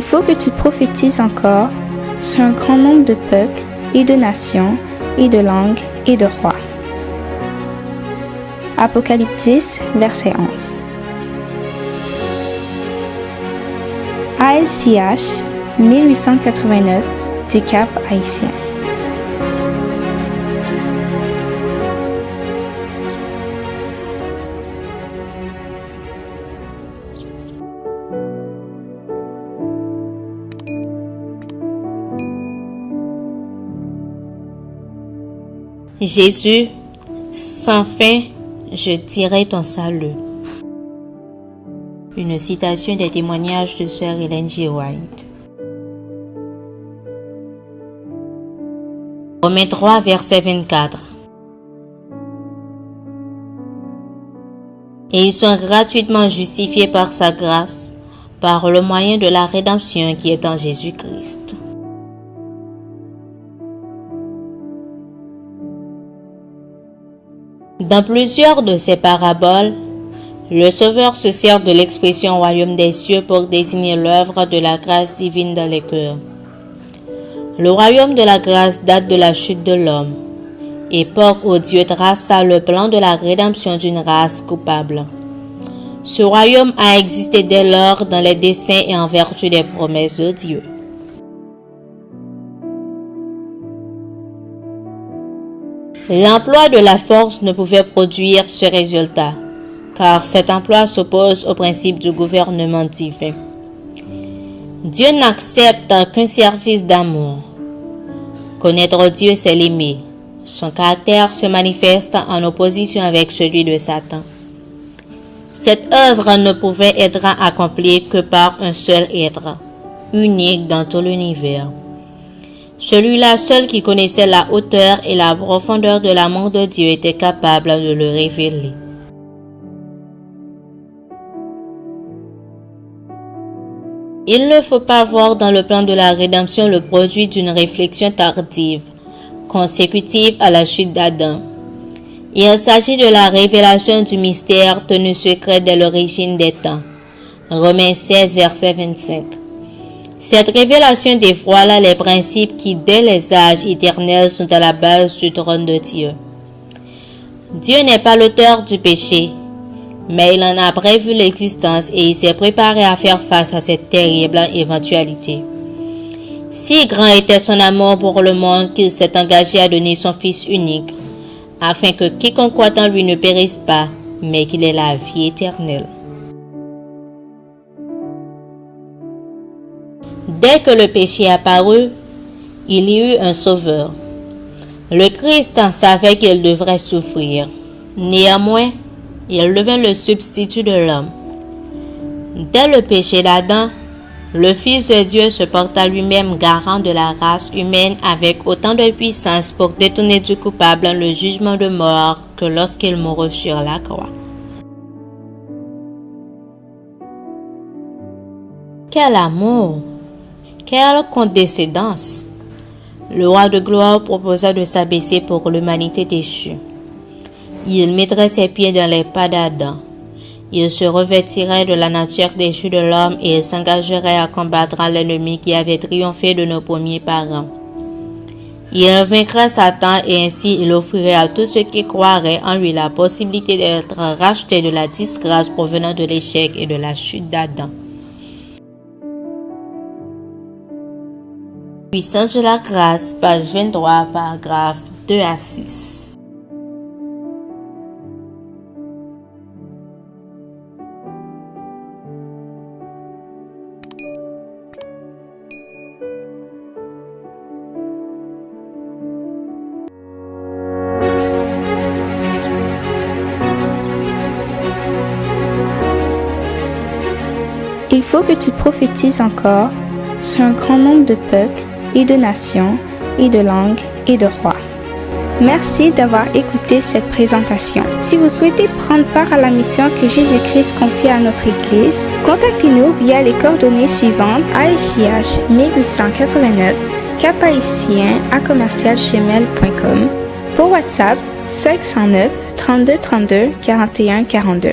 faut que tu prophétises encore sur un grand nombre de peuples et de nations et de langues et de rois. Apocalypse 10, verset 11. ASJH 1889 du Cap Haïtien. Jésus, sans fin, je dirai ton salut. Une citation des témoignages de Sœur Ellen G. White. Romains 3, verset 24. Et ils sont gratuitement justifiés par sa grâce, par le moyen de la rédemption qui est en Jésus-Christ. Dans plusieurs de ces paraboles, le Sauveur se sert de l'expression royaume des cieux pour désigner l'œuvre de la grâce divine dans les cœurs. Le royaume de la grâce date de la chute de l'homme, époque où Dieu traça le plan de la rédemption d'une race coupable. Ce royaume a existé dès lors dans les desseins et en vertu des promesses de Dieu. L'emploi de la force ne pouvait produire ce résultat, car cet emploi s'oppose au principe du gouvernement divin. Dieu n'accepte qu'un service d'amour. Connaître Dieu, c'est l'aimer. Son caractère se manifeste en opposition avec celui de Satan. Cette œuvre ne pouvait être accomplie que par un seul être, unique dans tout l'univers. Celui-là seul qui connaissait la hauteur et la profondeur de l'amour de Dieu était capable de le révéler. Il ne faut pas voir dans le plan de la rédemption le produit d'une réflexion tardive, consécutive à la chute d'Adam. Il s'agit de la révélation du mystère tenu secret dès l'origine des temps. Romains 16, verset 25. Cette révélation dévoile les principes qui, dès les âges éternels, sont à la base du trône de Dieu. Dieu n'est pas l'auteur du péché, mais il en a prévu l'existence et il s'est préparé à faire face à cette terrible éventualité. Si grand était son amour pour le monde qu'il s'est engagé à donner son Fils unique, afin que quiconque croit en lui ne périsse pas, mais qu'il ait la vie éternelle. Dès que le péché apparut, il y eut un sauveur. Le Christ en savait qu'il devrait souffrir. Néanmoins, il devint le substitut de l'homme. Dès le péché d'Adam, le Fils de Dieu se porta lui-même garant de la race humaine avec autant de puissance pour détourner du coupable le jugement de mort que lorsqu'il mourut sur la croix. Quel amour! Quelle condescendance! Le roi de gloire proposa de s'abaisser pour l'humanité déchue. Il mettrait ses pieds dans les pas d'Adam. Il se revêtirait de la nature déchue de l'homme et il s'engagerait à combattre l'ennemi qui avait triomphé de nos premiers parents. Il vaincrait Satan et ainsi il offrirait à tous ceux qui croiraient en lui la possibilité d'être rachetés de la disgrâce provenant de l'échec et de la chute d'Adam. Puissance de la grâce, page 23, paragraphes 2 à 6. Il faut que tu prophétises encore sur un grand nombre de peuples et de nations et de langues et de rois. Merci d'avoir écouté cette présentation. Si vous souhaitez prendre part à la mission que Jésus-Christ confie à notre Église, contactez-nous via les coordonnées suivantes: ASJH 1889, caphaïtien@gmail.com, pour WhatsApp 509 32 32 41 42.